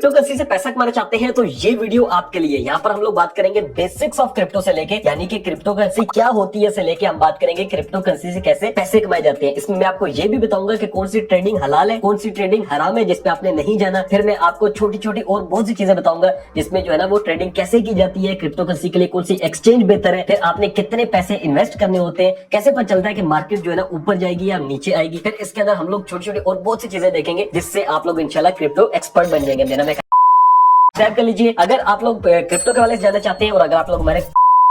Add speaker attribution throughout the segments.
Speaker 1: Crypto currency से पैसा कमाना चाहते हैं तो ये वीडियो आपके लिए। यहाँ पर हम लोग बात करेंगे बेसिक्स ऑफ क्रिप्टो से लेके, यानी कि क्रिप्टो करेंसी क्या होती है से लेके हम बात करेंगे क्रिप्टो करेंसी से कैसे पैसे कमाए जाते हैं। इसमें मैं आपको ये भी बताऊंगा कि कौन सी ट्रेडिंग हलाल है, कौन सी ट्रेडिंग हराम है जिसपे आपने नहीं जाना। फिर मैं आपको छोटी छोटी और बहुत सी चीजें बताऊंगा जिसमें जो है ना वो ट्रेडिंग कैसे की जाती है, क्रिप्टो करेंसी के लिए कौन सी एक्सचेंज बेहतर है, फिर आपने कितने पैसे इन्वेस्ट करने होते हैं, कैसे पता चलता है कि मार्केट जो है ना ऊपर जाएगी या नीचे आएगी। फिर इसके अंदर हम लोग छोटी छोटी और बहुत सी चीजें देखेंगे जिससे आप लोग इंशाल्लाह क्रिप्टो एक्सपर्ट बन जाएंगे। मेरा मैं कर लीजिए अगर आप लोग क्रिप्टो के वाले से जानना चाहते हैं और अगर आप लोग हमारे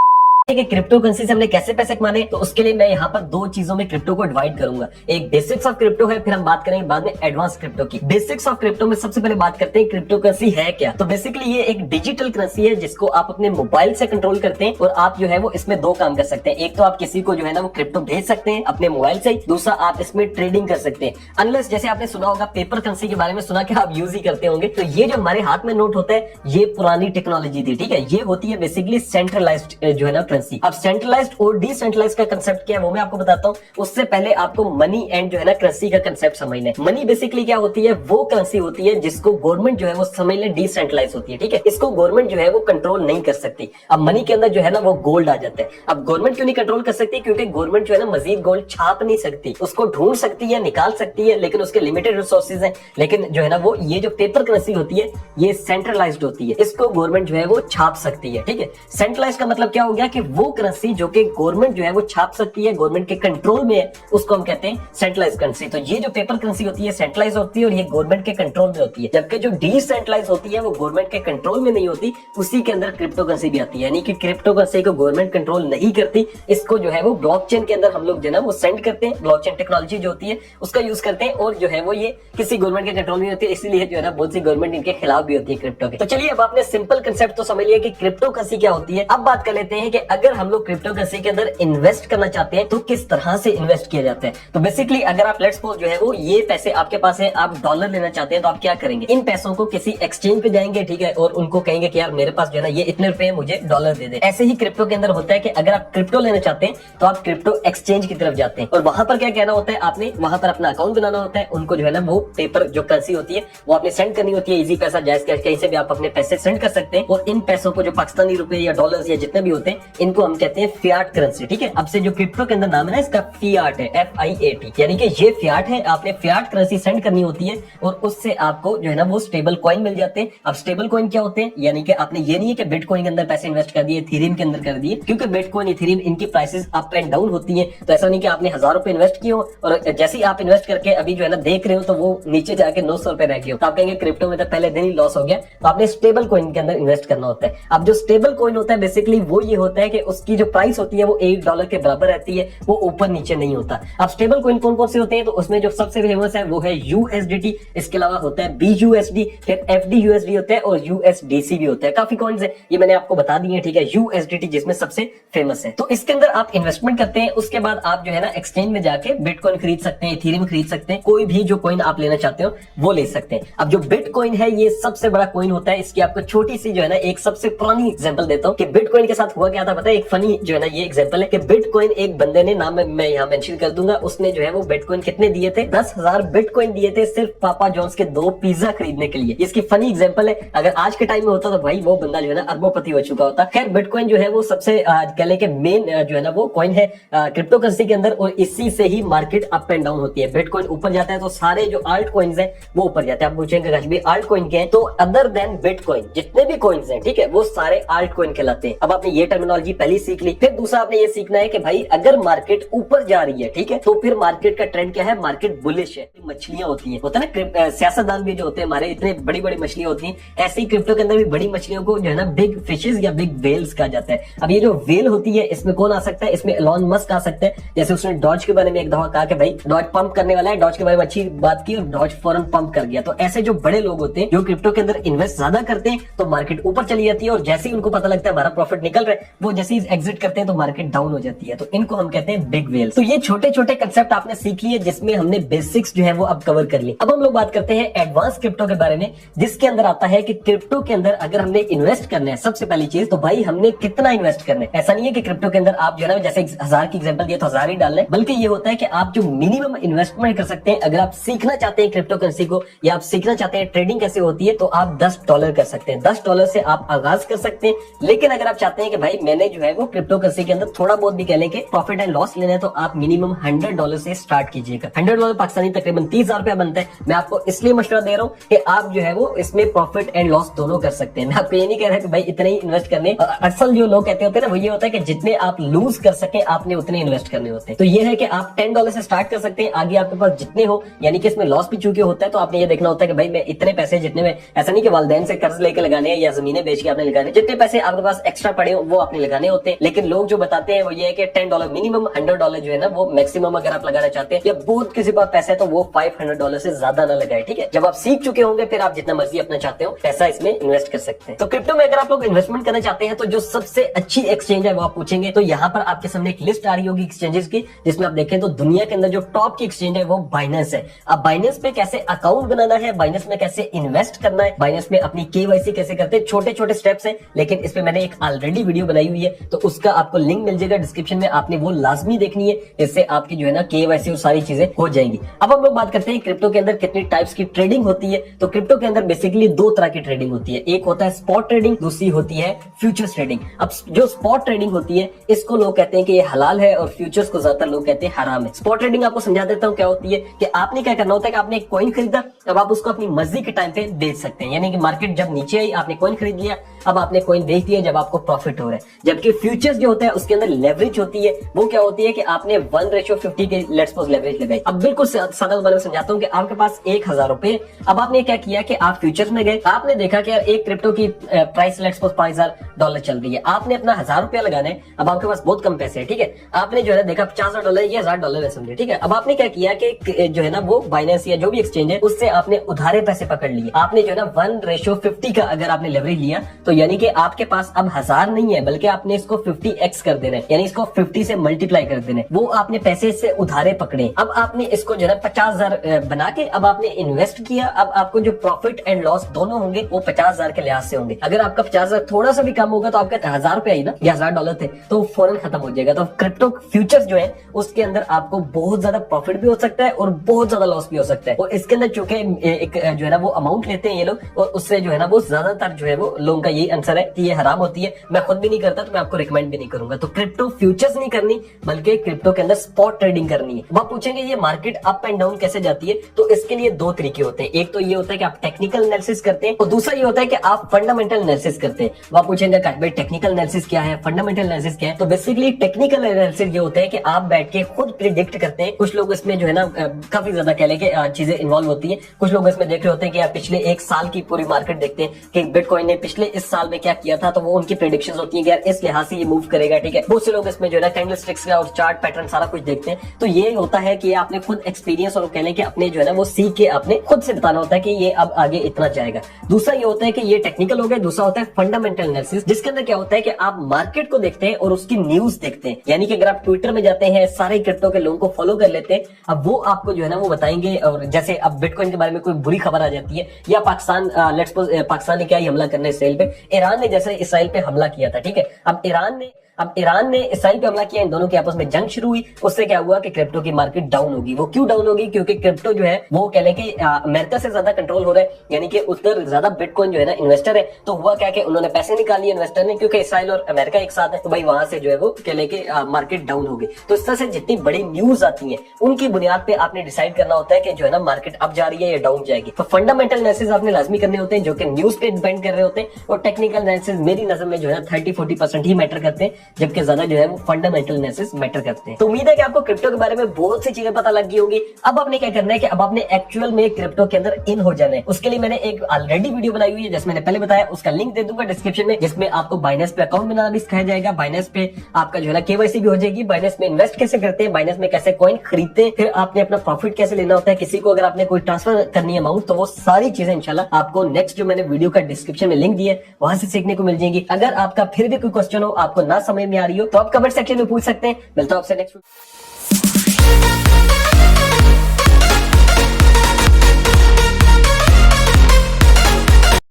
Speaker 1: कि क्रिप्टो करेंसी से हमने कैसे पैसे कमाने, तो उसके लिए मैं यहाँ पर दो चीजों में क्रिप्टो को डिवाइड करूंगा। एक बेसिक्स ऑफ क्रिप्टो है, फिर हम बात करेंगे बाद में एडवांस क्रिप्टो की। बेसिक्स ऑफ क्रिप्टो में सबसे पहले बात करते हैं क्रिप्टो करेंसी है क्या। तो बेसिकली ये एक डिजिटल करेंसी है जिसको आप अपने मोबाइल से कंट्रोल करते हैं और आप जो है वो इसमें दो काम कर सकते हैं। एक तो आप किसी को जो है ना वो क्रिप्टो भेज सकते हैं अपने मोबाइल से, दूसरा आप इसमें ट्रेडिंग कर सकते हैं। अनलेस जैसे आपने सुना होगा पेपर करेंसी के बारे में, सुना कि आप यूज ही करते होंगे। तो ये जो हमारे हाथ में नोट होता है ये पुरानी टेक्नोलॉजी थी, ठीक है। ये होती है बेसिकली सेंट्रलाइज्ड जो है ना करेंसी। अब सेंट्रलाइज्ड और डिसेंट्रलाइज्ड का कंसेप्ट क्या है वो मैं आपको बताता हूँ। उससे पहले आपको मनी एंड जो है ना करेंसी का कंसेप्ट समझना है। मनी बेसिकली क्या होती है, वो करेंसी होती है जिसको गवर्नमेंट जो है वो समझ ले डिसेंट्रलाइज होती है, ठीक है। इसको गवर्नमेंट जो है वो कंट्रोल नहीं कर सकती। अब मनी के अंदर जो है ना वो गोल्ड आ जाता है। अब गवर्नमेंट क्यों नहीं कंट्रोल कर सकती, क्योंकि गवर्नमेंट जो है ना मजीद गोल्ड छाप नहीं सकती। उसको ढूंढ सकती है, निकाल सकती है, लेकिन उसके लिमिटेड रिसोर्सेज हैं। लेकिन जो है ना वो ये जो पेपर करेंसी होती है ये सेंट्रलाइज्ड होती है, इसको गवर्नमेंट जो है वो छाप सकती है, ठीक है। सेंट्रलाइज का मतलब क्या हो गया कि वो करेंसी जो कि गवर्नमेंट जो है वो छाप सकती है, गवर्नमेंट के कंट्रोल में है, उसको हम कहते हैं सेंट्रलाइज करेंसी। तो ये जो पेपर करेंसी होती है सेंट्रलाइज होती है और ये गवर्नमेंट के कंट्रोल में होती है। जबकि जो डिसेंट्रलाइज होती है वो गवर्नमेंट के कंट्रोल में नहीं होती, उसी के अंदर क्रिप्टो करेंसी भी आती है। यानी कि क्रिप्टो करेंसी को गवर्नमेंट कंट्रोल नहीं करती, इसको जो है वो ब्लॉकचेन के अंदर हम लोग जो है ना वो सेंड करते हैं। ब्लॉकचेन टेक्नोलॉजी जो होती है उसका यूज करते हैं और जो है वो ये किसी गवर्नमेंट के कंट्रोल में होती है, इसीलिए जो है ना बहुत सी गवर्नमेंट इनके खिलाफ भी होती है क्रिप्टो के। तो चलिए अब आपने सिंपल कंसेप्ट तो समझ लिया कि क्रिप्टो करेंसी क्या होती है। अब बात कर लेते हैं कि अगर हम लोग क्रिप्टो करेंसी के अंदर इन्वेस्ट करना चाहते हैं तो किस तरह से इन्वेस्ट किया जाता है। तो बेसिकली अगर आप लेट्स सपोज जो है वो ये पैसे आपके पास है, आप डॉलर लेना चाहते हैं तो आप क्या करेंगे, इन पैसों को किसी एक्सचेंज पे जाएंगे, ठीक है, और उनको कहेंगे कि यार मेरे पास जो है ना ये इतने रुपए मुझे डॉलर दे दे। ऐसे ही क्रिप्टो के अंदर होता है कि अगर आप क्रिप्टो लेना चाहते हैं तो आप क्रिप्टो एक्सचेंज की तरफ जाते हैं और वहां पर क्या कहना होता है, आपने वहां पर अपना अकाउंट बनाना होता है। उनको जो है ना वो पेपर जो करेंसी होती है वो आपने सेंड करनी होती है। इजी पैसा, जायज कैश, कहीं से भी आप अपने पैसे सेंड कर सकते हैं। और इन पैसों को जो पाकिस्तानी रुपए या डॉलर या जितने भी होते हैं इनको हम कहते हैं फियाट करेंसी, ठीक है। अब से जो क्रिप्टो के अंदर नाम है ना इसका फियाट है, FIAT, यानी कि ये फियाट है। आपने फियाट करेंसी सेंड करनी होती है और उससे आपको जो है ना वो स्टेबल कॉइन मिल जाते हैं। अब स्टेबल कॉइन क्या होते हैं, यानी कि आपने ये नहीं है कि बिटकॉइन के अंदर पैसे इन्वेस्ट कर दिए, इथेरियम के अंदर कर दिए, क्योंकि बिटकॉइन इथेरियम इनकी प्राइसेस अप एंड डाउन होती है। तो ऐसा नहीं कि आपने 1000 रुपए इन्वेस्ट किए हो और जैसे ही आप इन्वेस्ट करके अभी जो है ना देख रहे हो तो वो नीचे जाके 900 रुपए रह गए हो, तो आप कहेंगे क्रिप्टो में तो पहले दिन ही लॉस हो गया। तो आपने स्टेबल कॉइन के अंदर इन्वेस्ट करना होता है। अब जो स्टेबल कॉइन होता है बेसिकली वो ये होता है कि उसकी जो प्राइस होती है वो $1 के बराबर रहती है, वो ऊपर नीचे नहीं होता। अब स्टेबल कॉइन कौन कौन से होते हैं, तो उसमें जो सबसे फेमस है वो है USDT, इसके अलावा होता है BUSD, फिर FDUSD होता है और USDC भी होता है। काफी कॉइन्स है, ये मैंने आपको बता दिए, ठीक है। USDT जिसमें सबसे फेमस है। तो इसके अंदर आप इन्वेस्टमेंट करते हैं, उसके बाद आप जो है ना एक्सचेंज में जाके बिटकॉइन खरीद सकते हैं, इथेरियम खरीद सकते हैं, कोई भी जो कॉइन आप लेना चाहते हो वो ले सकते हैं। अब जो बिटकॉइन है ये सबसे बड़ा कॉइन होता है। इसकी आपको छोटी सी जो है ना एक सबसे पुरानी एग्जांपल देता हूँ कि बिटकॉइन के साथ हुआ क्या था पता है। एक फनी जो है ना ये एग्जांपल है कि बिटकॉइन एक बंदे ने, नाम मैं यहाँ मेंशन कर दूंगा, उसने जो है वो बिटकॉइन कितने दिए थे, 10,000 बिटकॉइन दिए थे सिर्फ पापा जॉन्स के 2 पिज्जा खरीदने के लिए। इसकी फनी एग्जांपल है। अगर आज के टाइम में होता तो भाई वो बंदा जो है ना अरबोपति हो चुका होता। खैर बिटकॉइन जो है वो सबसे कह ले के मेन जो है ना वो कॉइन है क्रिप्टो करेंसी के अंदर और इसी से ही मार्केट अप एंड डाउन होती है। बिटकॉइन ऊपर जाता है तो सारे जो आल्ट कॉइन्स हैं वो ऊपर जाते हैं। आप पूछेंगे आल्ट कॉइन क्या है, तो अदर देन बिटकॉइन जितने भी कॉइन्स हैं, ठीक है, वो सारे आल्ट कॉइन कहलाते हैं। अब आपने ये टर्मिनोलॉजी पहले सीख ली। फिर दूसरा आपने ये सीखना है कि भाई अगर मार्केट ऊपर जा रही है, ठीक है, तो फिर मार्केट का ट्रेंड क्या है, मार्केट बुलिश है। मछलियां होती हैं, होता है ना सियासतदान भी जो होते हैं हमारे, इतने बड़ी बड़ी मछलियां होती हैं। ऐसे ही क्रिप्टो के अंदर भी बड़ी मछलियों को जो है ना बिग फिशेस या बिग वेल्स कहा जाता है। अब ये जो वेल होती है इसमें कौन आ सकता है, इसमें एलॉन मस्क आ सकता है। जैसे उसने डॉज के बारे में एक दफा कहा कि भाई डॉज पंप करने वाला है, डॉज के बारे में अच्छी बात की और डॉज फौरन पंप कर गया। तो ऐसे जो बड़े लोग होते हैं जो क्रिप्टो के अंदर इन्वेस्ट ज्यादा करते हैं तो मार्केट ऊपर चली जाती है और जैसे ही उनको पता लगता है हमारा प्रॉफिट निकल रहा है वो जैसे ही एग्जिट करते हैं तो मार्केट डाउन हो जाती है, तो इनको हम कहते हैं बिग वेल्स। तो ये छोटे छोटे कंसेप्ट आपने सीख लिए जिसमें हमने बेसिक्स जो है वो अब कवर कर लिए। अब हम लोग बात करते हैं एडवांस क्रिप्टो के बारे में, जिसके अंदर आता है कि क्रिप्टो के अंदर अगर हमने इन्वेस्ट करना है सबसे पहली चीज तो भाई हमने कितना इन्वेस्ट करना है। ऐसा नहीं है कि क्रिप्टो के अंदर आप जो है ना जैसे 1000 की एग्जांपल दिया तो 1000 ही डालना है, बल्कि ये होता है कि आप जो मिनिमम इन्वेस्टमेंट कर सकते हैं, अगर आप सीखना चाहते हैं क्रिप्टो करेंसी को या आप सीखना चाहते हैं ट्रेडिंग कैसे होती है, तो आप $10 कर सकते हैं। $10 से आप आगाज कर सकते हैं। लेकिन अगर आप चाहते हैं कि भाई मैंने जो है वो क्रिप्टो करेंसी के अंदर थोड़ा बहुत भी कह लें कि प्रॉफिट एंड लॉस लेना है, तो आप मिनिमम $100 से स्टार्ट कीजिएगा। $100 पाकिस्तानी तकरीबन 30,000 रुपया बनता है। मैं आपको इसलिए मशवरा दे रहा हूँ कि आप जो है वो इसमें प्रॉफिट एंड लॉस दोनों कर सकते हैं। मैं आपको ये नहीं कह रहा कि भाई इतने ही इन्वेस्ट करने। अक्सर जो लोग कहते होते हैं ना वो ये होता है कि जितने आप लूज कर सके आपने उतने इन्वेस्ट करने होते हैं। तो ये है कि आप $10 से स्टार्ट कर सकते हैं, आगे आपके पास जितने हो, यानी कि इसमें लॉस भी चूंकि होता है तो आपने ये देखना होता है कि भाई मैं इतने पैसे जितने में, ऐसा नहीं कि वालिदैन से कर्ज लेके लगाने हैं या जमीनें बेच के आपने लगाने, जितने पैसे आपके पास एक्स्ट्रा पड़े हो वो आपने लगाने होते हैं। लेकिन लोग जो बताते हैं वो ये है कि $10 मिनिमम, $100 जो है ना वो मैक्सिमम अगर आप लगाना चाहते हैं, या बहुत किसी के पास पैसा है तो वो $500 से ज्यादा ना लगाए। ठीक है, जब आप सीख चुके होंगे फिर आप जितना मर्जी अपना चाहते हो पैसा इसमें इन्वेस्ट कर सकते हैं। तो क्रिप्टो में अगर आप लोग इन्वेस्टमेंट करना चाहते हैं तो जो सबसे अच्छी एक्सचेंज है वो आप पूछेंगे, तो यहाँ पर आपके सामने एक लिस्ट आ रही होगी एक्सचेंजेस की, जिसमें आप देखें तो दुनिया के अंदर जो टॉप की एक्सचेंज है वो बाइनेंस है। अब बाइनेंस पे कैसे अकाउंट बनाना है, बाइनेंस में कैसे इन्वेस्ट करना है, बाइनेंस में अपनी केवाईसी कैसे करते हैं, छोटे छोटे स्टेप्स हैं, लेकिन इस पे मैंने एक ऑलरेडी वीडियो बनाई हुई है, तो उसका आपको लिंक मिल जाएगा डिस्क्रिप्शन में, आपने वो लाजमी देखनी है, इससे आपकी जो है ना केवाईसी और सारी चीजें हो जाएंगी। अब हम लोग बात करते हैं क्रिप्टो के अंदर कितनी टाइप्स की ट्रेडिंग होती है। तो क्रिप्टो के अंदर बेसिकली दो तरह की ट्रेडिंग होती है, एक होता है स्पॉट ट्रेडिंग, दूसरी होती है फ्यूचर्स ट्रेडिंग। अब जो स्पॉट ट्रेडिंग होती है इसको लोग कहते हैं कि ये हलाल है और फ्यूचर्स को ज्यादातर लोग कहते हैं हराम है। स्पॉट ट्रेडिंग आपको समझा देता हूँ क्या होती है कि आपने क्या करना होता है कि आपने एक कॉइन खरीदा, अब आप उसको अपनी मर्जी के टाइम पे बेच सकते हैं, यानी कि मार्केट जब नीचे आई आपने कॉइन खरीद लिया, अब आपने कॉइन बेच दिया जब आपको प्रॉफिट हो रहा है। जबकि फ्यूचर्स जो होता है उसके अंदर लेवरेज होती है, वो क्या होती है कि आपने 1:50 की लेट्स सपोज लेवरेज लगाई। अब बिल्कुल सादा में समझाता हूँ कि आपके पास 1000 रुपए, अब आपने क्या किया कि आप फ्यूचर्स में गए, आपने देखा कि यार एक क्रिप्टो की प्राइस लेट्स सपोज $5000 चल रही है, आपने अपना $1000 लगाना है, अब आपके पास बहुत कम पैसे है, ठीक है, आपने जो है देखा $50,000 या $1000 है समझे, ठीक है। अब आपने क्या किया कि जो है ना वो बाइनेंस या जो भी एक्सचेंज है उससे आपने उधारे पैसे पकड़ लिए, आपने जो है ना 1:50 का अगर आपने लेवरेज लिया, तो यानी कि आपके पास अब 1000 नहीं है बल्कि आपने इसको 50x कर देना है, यानी इसको 50 से मल्टीप्लाई कर देना है, वो आपने पैसे से उधारे पकड़े। अब आपने इसको जो है 50,000 बना के अब आपने इन्वेस्ट किया, अब आपको जो प्रॉफिट एंड लॉस दोनों होंगे वो 50,000 के लिहाज से होंगे। अगर आपका 50,000 थोड़ा सा भी कम होगा तो आपका $1000 आई ना, या $1000 थे तो फौरन खत्म हो जाएगा। तो क्रिप्टो फ्यूचर्स जो है उसके अंदर आपको बहुत ज्यादा प्रॉफिट भी हो सकता है और बहुत ज्यादा लॉस भी हो सकता है, और इसके अंदर चूंकि एक जो है ना वो अमाउंट लेते हैं ये लोग, और उससे जो है ना वो ज्यादातर जो है वो लोगों का यही आंसर है कि ये हराम होती है। मैं खुद भी नहीं करता तो मैं आपको रिकमेंड भी नहीं करूंगा। तो क्रिप्टो फ्यूचर्स नहीं करनी बल्कि क्रिप्टो के अंदर स्पॉट ट्रेडिंग करनी है। वो पूछेंगे ये मार्केट अप एंड डाउन कैसे जाती है, तो इसके लिए दो तरीके होते हैं, एक तो ये होता है कि आप टेक्निकल एनालिसिस करते हैं और दूसरा ये होता है कि आप फंडामेंटल एनालिसिस करते हैं। वो पूछेंगे भाई टेक्निकल एनालिसिस क्या है, फंडामेंटल एनालिसिस क्या है, तो बेसिकली टेक्निकल एनालिसिस ये होता है कि आप बैठ के खुद प्रिडिक्ट करते हैं। कुछ लोग इसमें जो है ना काफी ज्यादा कह लें कि चीजें इन्वॉल्व होती है, कुछ लोग इसमें देख रहे होते हैं कि आप पिछले एक साल की पूरी मार्केट देखते हैं कि बिटकॉइन ने पिछले इस साल में क्या किया था, तो वो उनकी प्रेडिक्शंस होती है कि यार इस लिहाज से ये मूव करेगा, ठीक है। बहुत से लोग इसमें जो है ना कैंडलस्टिक्स का और चार्ट पैटर्न सारा कुछ देखते हैं, तो ये होता है कि आपने खुद एक्सपीरियंस और कह लें कि अपने जो है ना वो सीख के आपने खुद से बताना होता है कि ये अब आगे इतना जाएगा। दूसरा ये होता है कि ये टेक्निकल हो गया, दूसरा होता है फंडामेंटल एनालिसिस, जिसके अंदर क्या होता है कि आप मार्केट को देखते हैं और उसकी न्यूज देखते हैं, यानी कि अगर आप ट्विटर में जाते हैं सारे क्रिप्टो के लोगों को फॉलो कर लेते हैं, अब वो आपको जो है ना वो बताएंगे, और जैसे अब बिटकॉइन के बारे में कोई बुरी खबर आ जाती है या पाकिस्तान लेट्स सपोज पाकिस्तान ने क्या ही हमला करना है इसराइल पे, ईरान ने जैसे इसराइल पे हमला किया था, ठीक है। अब ईरान ने इसराइल पे हमला किया, इन दोनों के आपस में जंग शुरू हुई, उससे क्या हुआ कि क्रिप्टो की मार्केट डाउन होगी। वो क्यों डाउन होगी, क्योंकि क्रिप्टो जो है वो कह लें कि अमेरिका से ज्यादा कंट्रोल हो रहा है, यानी कि उधर ज्यादा बिटकॉइन जो है ना इन्वेस्टर है, तो हुआ क्या कि उन्होंने पैसे निकाल लिए इन्वेस्टर ने, क्योंकि इसराइल और अमेरिका एक साथ है, तो भाई वहां से जो है वो कह लें कि मार्केट डाउन हो गई। तो इस तरह से जितनी बड़ी न्यूज आती है उनकी बुनियाद पे आपने डिसाइड करना होता है कि जो है ना मार्केट अप जा रही है या डाउन जाएगी। तो फंडामेंटल एनालिसिस आपने लाजमी करने होते हैं जो कि न्यूज पे डिपेंड कर रहे होते हैं, और टेक्निकल एनालिसिस मेरी नजर में जो है 30-40% ही मैटर करते हैं, जबकि ज्यादा जो है वो फंडामेंटल एनालिसिस मैटर करते हैं। तो उम्मीद है कि आपको क्रिप्टो के बारे में बहुत सी चीजें पता लग गई होंगी। अब आपने क्या करना है कि अब आपने एक्चुअल में क्रिप्टो के अंदर इन हो जाना है। उसके लिए मैंने एक ऑलरेडी वीडियो बनाई हुई है, जैसे मैंने पहले बताया, उसका लिंक दे दूंगा डिस्क्रिप्शन में, जिसमें आपको बाइनेंस पे अकाउंट बनाना भी सिखाया जाएगा, बाइनेंस पे आपका जो है ना केवाईसी भी हो जाएगी, बाइनेंस में इन्वेस्ट कैसे करते हैं, बाइनेंस में कैसे कॉइन खरीदते हैं, फिर आपने अपना प्रॉफिट कैसे लेना होता है, किसी को अगर आपने कोई ट्रांसफर करनी है अमाउंट, तो वो सारी चीजें इंशाल्लाह आपको नेक्स्ट जो मैंने वीडियो का डिस्क्रिप्शन में लिंक दिया है वहां से सीखने को मिल जाएंगी। अगर आपका फिर भी कोई क्वेश्चन हो, आपको ना समझ समझ में आ रही हो तो आप कमेंट सेक्शन में पूछ सकते हैं। मिलता हूं आपसे नेक्स्ट।